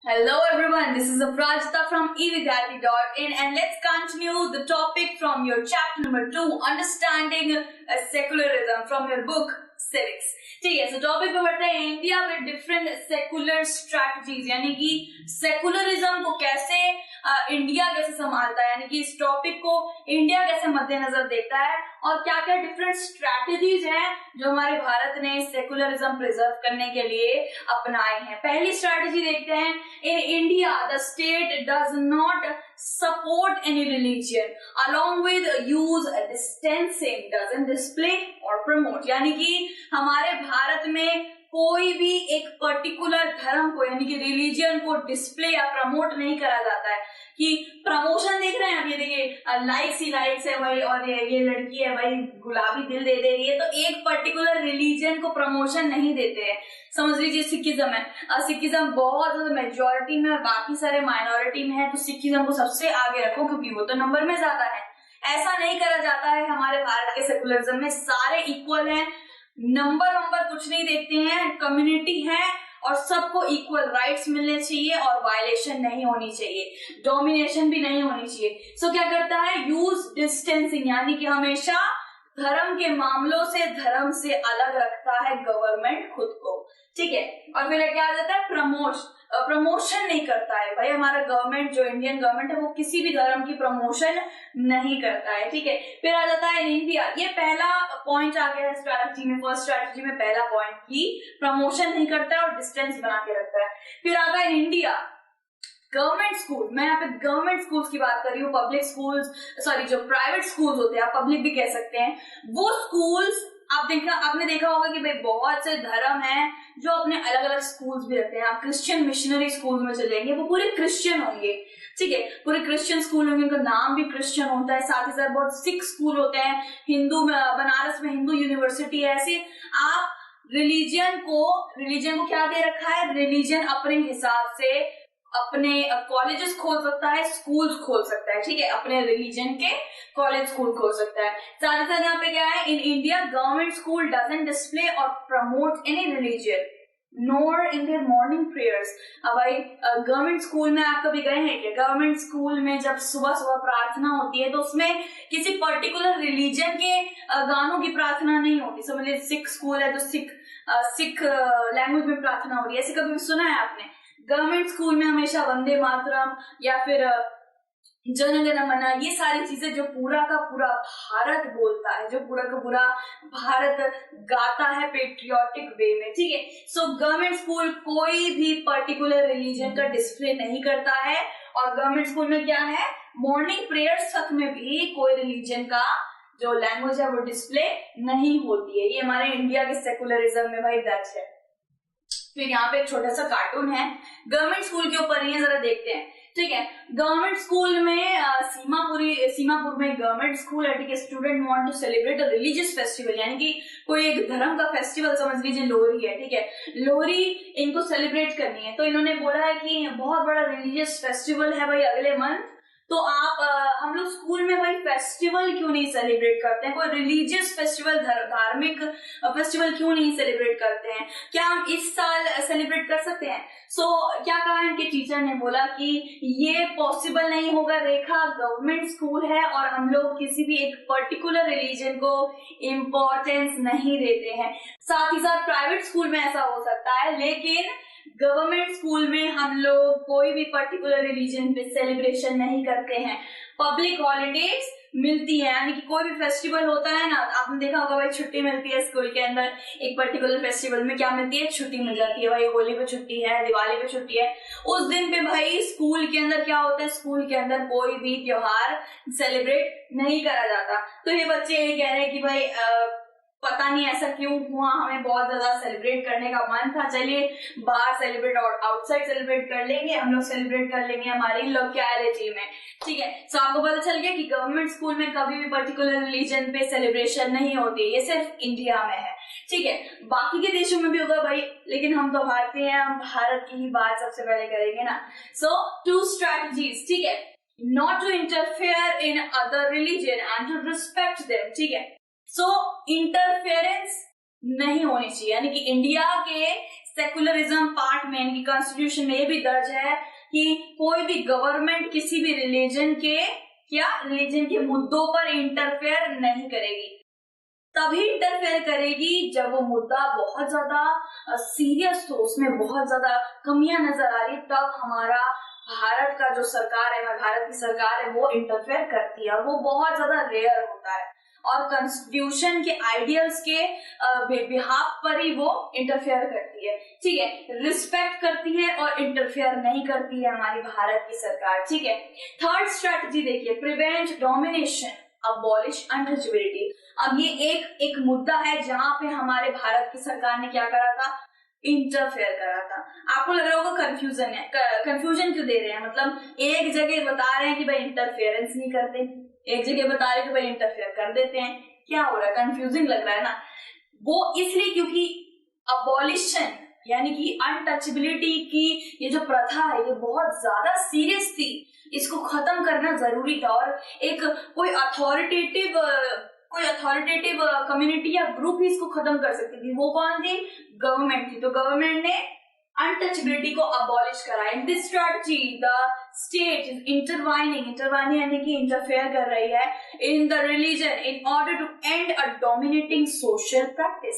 Hello everyone, this is Aprajita from evidyarthi.in and let's continue the topic from your chapter number 2, Understanding Secularism from your book Civics. ठीक है, so topic पे बढ़ते हैं India with different secular strategies, यानी कि secularism को कैसे India कैसे संभालता है, यानी कि इस टॉपिक को इंडिया कैसे मद्देनजर देखता है और क्या क्या डिफरेंट स्ट्रैटेजीज हैं जो हमारे भारत ने सेकुलरिज्म प्रिजर्व करने के लिए अपनाए हैं। पहली स्ट्रैटेजी देखते हैं, in India the state does not support any religion along with use distancing doesn't display or promote, यानी कि हमारे भारत में कोई भी एक पर्टिकुलर धर्म को यानी कि रिलीजियन को डिस्प्ले या प्रमोट नहीं करा जाता है कि प्रमोशन देख रहे हैं आप, ये देखिए लाइक्स ही लाइक्स है भाई और ये लड़की है भाई गुलाबी दिल दे दे रही है, तो एक पर्टिकुलर रिलीजन को प्रमोशन नहीं देते हैं। समझ लीजिए सिखिज्म है, सिखिज्म बहुत ज्यादा मेजोरिटी में और बाकी सारे माइनॉरिटी में है, तो सिखिज्म को सबसे आगे रखो क्योंकि वो तो नंबर में ज्यादा है। ऐसा नहीं करा जाता है हमारे भारत के सेकुलरिज्म में, सारे इक्वल हैं, नंबर कुछ नहीं देखते हैं, कम्युनिटी है और सबको इक्वल राइट्स मिलने चाहिए और वायलेशन नहीं होनी चाहिए, डोमिनेशन भी नहीं होनी चाहिए। सो क्या करता है, यूज डिस्टेंसिंग, यानी कि हमेशा धर्म के मामलों से धर्म से अलग रखता है गवर्नमेंट खुद को, ठीक है। और फिर क्या आ जाता है, प्रमोशन नहीं करता है भाई, हमारा गवर्नमेंट जो इंडियन गवर्नमेंट है वो किसी भी धर्म की प्रमोशन नहीं करता है, ठीक है। फिर आ जाता है इन इंडिया, ये पहला पॉइंट आ गया है स्ट्रैटेजी में, फर्स्ट स्ट्रैटेजी में पहला पॉइंट की प्रमोशन नहीं करता है और डिस्टेंस बना के रखता है। फिर आता है इन इंडिया गवर्नमेंट स्कूल, मैं यहाँ पे गवर्नमेंट स्कूल्स की बात कर रही हूँ, पब्लिक स्कूल्स सॉरी जो प्राइवेट स्कूल्स होते हैं, आप पब्लिक भी कह सकते हैं, वो स्कूल्स आपने देखा होगा कि भाई बहुत से धर्म हैं जो अपने अलग अलग स्कूल्स भी रखते हैं। आप क्रिश्चियन मिशनरी स्कूल में चलेंगे वो पूरे क्रिश्चियन होंगे, ठीक है, पूरे क्रिश्चियन स्कूल होंगे, उनका नाम भी क्रिश्चियन होता है। साथ ही साथ बहुत सिख स्कूल होते हैं, हिंदू में बनारस में हिंदू यूनिवर्सिटी है। ऐसे आप रिलीजन को क्या दे रखा है, रिलीजन अपने हिसाब से अपने कॉलेजेस खोल सकता है, स्कूल्स खोल सकता है, ठीक है, अपने रिलीजन के कॉलेज स्कूल खोल सकता है। साथ ही साथ यहाँ पे क्या है, in India government school doesn't display और promote any religion nor in their morning prayers. अब भाई गवर्नमेंट स्कूल में आप कभी गए हैं क्या? गवर्नमेंट स्कूल में जब सुबह सुबह प्रार्थना होती है तो उसमें किसी पर्टिकुलर रिलीजन के गानों की प्रार्थना नहीं होती। समझिए सिख स्कूल है तो सिख लैंग्वेज में प्रार्थना हो रही है, ऐसे कभी सुना है आपने? गवर्नमेंट स्कूल में हमेशा वंदे मातरम या फिर जन गण मन, ये सारी चीजें जो पूरा का पूरा भारत बोलता है, जो पूरा का पूरा भारत गाता है पेट्रियोटिक वे में, ठीक है। सो गवर्नमेंट स्कूल कोई भी पर्टिकुलर रिलीजन का डिस्प्ले नहीं करता है और गवर्नमेंट स्कूल में क्या है, मॉर्निंग प्रेयर्स तक में भी कोई रिलीजन का जो लैंग्वेज है वो डिस्प्ले नहीं होती है। ये हमारे इंडिया के सेकुलरिज्म में भाई दर्ज है। फिर यहाँ पे एक छोटा सा कार्टून है गवर्नमेंट स्कूल के ऊपर, ये जरा देखते हैं, ठीक है। गवर्नमेंट स्कूल में सीमापुर में गवर्नमेंट स्कूल है, ठीक है। Student want to celebrate a religious festival, यानी कि कोई एक धर्म का फेस्टिवल, समझ लीजिए लोहरी है, ठीक है, लोहरी इनको सेलिब्रेट करनी है, तो इन्होंने बोला है कि बहुत बड़ा रिलीजियस फेस्टिवल है भाई अगले मंथ, तो आप हम लोग स्कूल में भाई फेस्टिवल क्यों नहीं सेलिब्रेट करते हैं, कोई रिलीजियस फेस्टिवल धार्मिक फेस्टिवल क्यों नहीं सेलिब्रेट करते हैं, क्या हम इस साल सेलिब्रेट कर सकते हैं? सो क्या कहा इनके टीचर ने, बोला कि ये पॉसिबल नहीं होगा रेखा, गवर्नमेंट स्कूल है और हम लोग किसी भी एक पर्टिकुलर रिलीजन को इम्पोर्टेंस नहीं देते हैं। साथ ही साथ प्राइवेट स्कूल में ऐसा हो सकता है, लेकिन गवर्नमेंट स्कूल में हम लोग कोई भी पर्टिकुलर रिलीजन पे सेलिब्रेशन नहीं करते हैं। पब्लिक हॉलीडेज मिलती है, यानी कि कोई भी फेस्टिवल होता है ना, आपने देखा होगा भाई छुट्टी मिलती है स्कूल के अंदर, एक पर्टिकुलर फेस्टिवल में क्या मिलती है, छुट्टी मिल जाती है भाई, होली पे छुट्टी है, दिवाली पे छुट्टी है, उस दिन पे भाई स्कूल के अंदर क्या होता है, स्कूल के अंदर कोई भी त्योहार सेलिब्रेट नहीं करा जाता। तो ये बच्चे ये कह रहे हैं कि भाई पता नहीं ऐसा क्यों हुआ, हमें बहुत ज्यादा सेलिब्रेट करने का मन था, चलिए बाहर सेलिब्रेट और आउटसाइड सेलिब्रेट कर लेंगे, हम लोग सेलिब्रेट कर लेंगे हमारी लोकैलिटी में, ठीक है। सो आपको पता चल गया कि गवर्नमेंट स्कूल में कभी भी पर्टिकुलर रिलीजन पे सेलिब्रेशन नहीं होती, ये सिर्फ इंडिया में है, ठीक है। बाकी के देशों में भी होगा भाई, लेकिन हम तो भारतीय हैं, हम भारत की ही बात सबसे पहले करेंगे ना। सो 2 स्ट्रैटेजीज, ठीक है, not to interfere in other religion and to respect them, ठीक है। सो इंटरफेरेंस नहीं होनी चाहिए, यानी कि इंडिया के सेकुलरिज्म पार्ट में यानी कि कॉन्स्टिट्यूशन में ये भी दर्ज है कि कोई भी गवर्नमेंट किसी भी रिलीजन के मुद्दों पर इंटरफेयर नहीं करेगी। तभी इंटरफेयर करेगी जब वो मुद्दा बहुत ज्यादा सीरियस हो, उसमें बहुत ज्यादा कमियां नजर आ रही, तब हमारा भारत का जो सरकार है, भारत की सरकार है, वो इंटरफेयर करती है, और वो बहुत ज्यादा रेयर होता है, और कॉन्स्टिट्यूशन के आइडियल्स के बिहाफ पर ही वो इंटरफेयर करती है। ठीक है, रिस्पेक्ट करती है और इंटरफेयर नहीं करती है हमारी भारत की सरकार। ठीक है, थर्ड स्ट्रेटजी देखिए, प्रिवेंट डोमिनेशन, अबॉलिश अनटचेबिलिटी। अब ये एक मुद्दा है जहां पे हमारे भारत की सरकार ने क्या करा था, इंटरफेयर करा था। आपको लग रहा होगा कंफ्यूजन है, कंफ्यूजन क्यों दे रहे हैं, मतलब एक जगह बता रहे हैं कि भाई इंटरफेरेंस नहीं करते, एक जगह बता रहे हैं कि भाई इंटरफेयर कर देते हैं, क्या हो रहा है, कंफ्यूजिंग लग रहा है ना। वो इसलिए क्योंकि अबॉलिशन यानी कि अनटचेबिलिटी की ये जो प्रथा है ये बहुत ज्यादा सीरियस थी, इसको खत्म करना जरूरी था, और एक कोई अथॉरिटेटिव कम्युनिटी या ग्रुप ही इसको खत्म कर सकती थी। वो कौन थी, गवर्नमेंट थी। तो गवर्नमेंट ने अनटचेबिलिटी को अबॉलिश करा। In this strategy the state is intertwining यानी कि इंटरफेयर कर रही है in the religion in order to end a dominating social practice.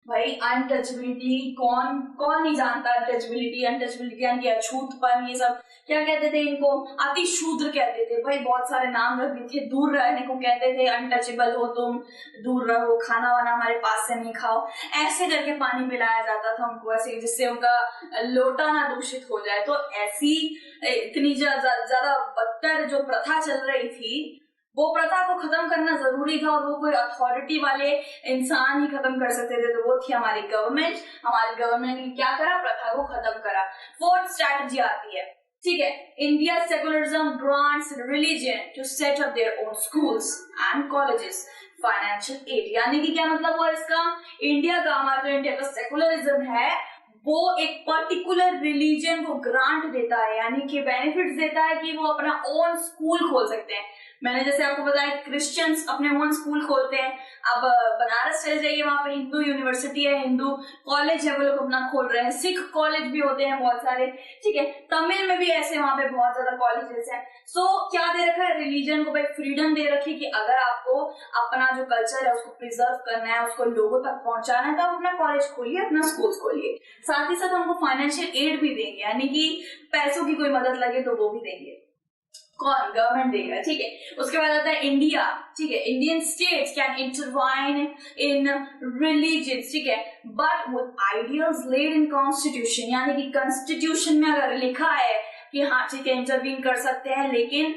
भाई अनटचेबिलिटी कौन नहीं जानता, अनटचेबिलिटी यानी कि अछूतपन, ये सब क्या कहते थे इनको, अति शूद्र कहते थे। भाई बहुत सारे नाम रख दिए थे, दूर रहने को कहते थे, अनटचेबल हो तुम, दूर रहो, खाना वाना हमारे पास से नहीं खाओ, ऐसे करके पानी पिलाया जाता था उनको, ऐसे जिससे उनका लोटा ना दूषित हो जाए। तो ऐसी इतनी ज्यादा बदतर जो प्रथा चल रही थी, वो प्रथा को खत्म करना जरूरी था, और वो कोई अथॉरिटी वाले इंसान ही खत्म कर सकते थे, तो वो थी हमारी गवर्नमेंट। हमारी गवर्नमेंट ने क्या करा, प्रथा को खत्म करा। फोर्थ स्ट्रैटेजी आती है, ठीक है, India secularism grants religion to set up their own schools and colleges, financial aid. यानी कि क्या मतलब हुआ इसका, इंडिया का, हमारा जो इंडिया का सेकुलरिज्म है वो एक पर्टिकुलर रिलीजन को ग्रांट देता है, यानी कि बेनिफिट्स देता है कि वो अपना ओन स्कूल खोल सकते हैं। मैंने जैसे आपको बताया क्रिश्चियंस अपने ओन स्कूल खोलते हैं। अब बनारस चले जाइए, वहां पे हिंदू यूनिवर्सिटी है, हिंदू कॉलेज है, वो लोग अपना खोल रहे हैं। सिख कॉलेज भी होते हैं बहुत सारे, ठीक है, तमिल में भी ऐसे वहां पे बहुत ज्यादा कॉलेजेस हैं। सो क्या दे रखा है, रिलीजन को भाई फ्रीडम दे रखी कि अगर आपको अपना जो कल्चर है उसको प्रिजर्व करना है, उसको लोगों तक पहुंचाना है, तो आप अपना कॉलेज खोलिए, अपना स्कूल खोलिए। साथ ही साथ हमको फाइनेंशियल एड भी देंगे, यानी कि पैसों की कोई मदद लगे तो वो भी देंगे, कौन, गवर्नमेंट देगा। ठीक है, उसके बाद आता है इंडिया। ठीक है, Indian states can intervene in religion, ठीक है, but with ideals laid in constitution, यानी कि कॉन्स्टिट्यूशन में अगर लिखा है कि हाँ ठीक है इंटरवीन कर सकते हैं, लेकिन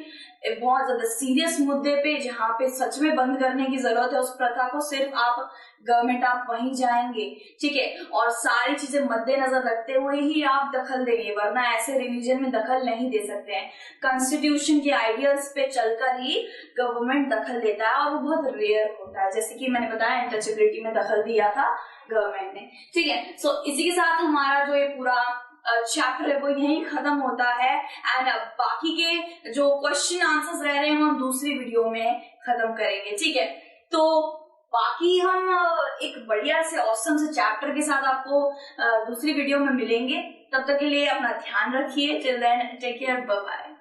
बहुत ज्यादा सीरियस मुद्दे पे जहाँ पे सच में बंद करने की जरूरत है उस प्रथा को, सिर्फ आप गवर्नमेंट आप वहीं जाएंगे, ठीक है, और सारी चीजें मद्देनजर रखते हुए ही आप दखल देंगे, वरना ऐसे रिलीजन में दखल नहीं दे सकते हैं। कॉन्स्टिट्यूशन के आइडियल्स पे चलकर ही गवर्नमेंट दखल देता है, और वो बहुत रेयर होता है, जैसे कि मैंने बताया अनटचेबिलिटी में दखल दिया था गवर्नमेंट ने। ठीक है, सो इसी के साथ हमारा जो ये पूरा चैप्टर है वो यहीं खत्म होता है, एंड बाकी के जो क्वेश्चन आंसर्स रह रहे हैं हम दूसरी वीडियो में खत्म करेंगे। ठीक है, तो बाकी हम एक बढ़िया से ऑसम से चैप्टर के साथ आपको दूसरी वीडियो में मिलेंगे। तब तक के लिए अपना ध्यान रखिए। Till then take care, bye bye.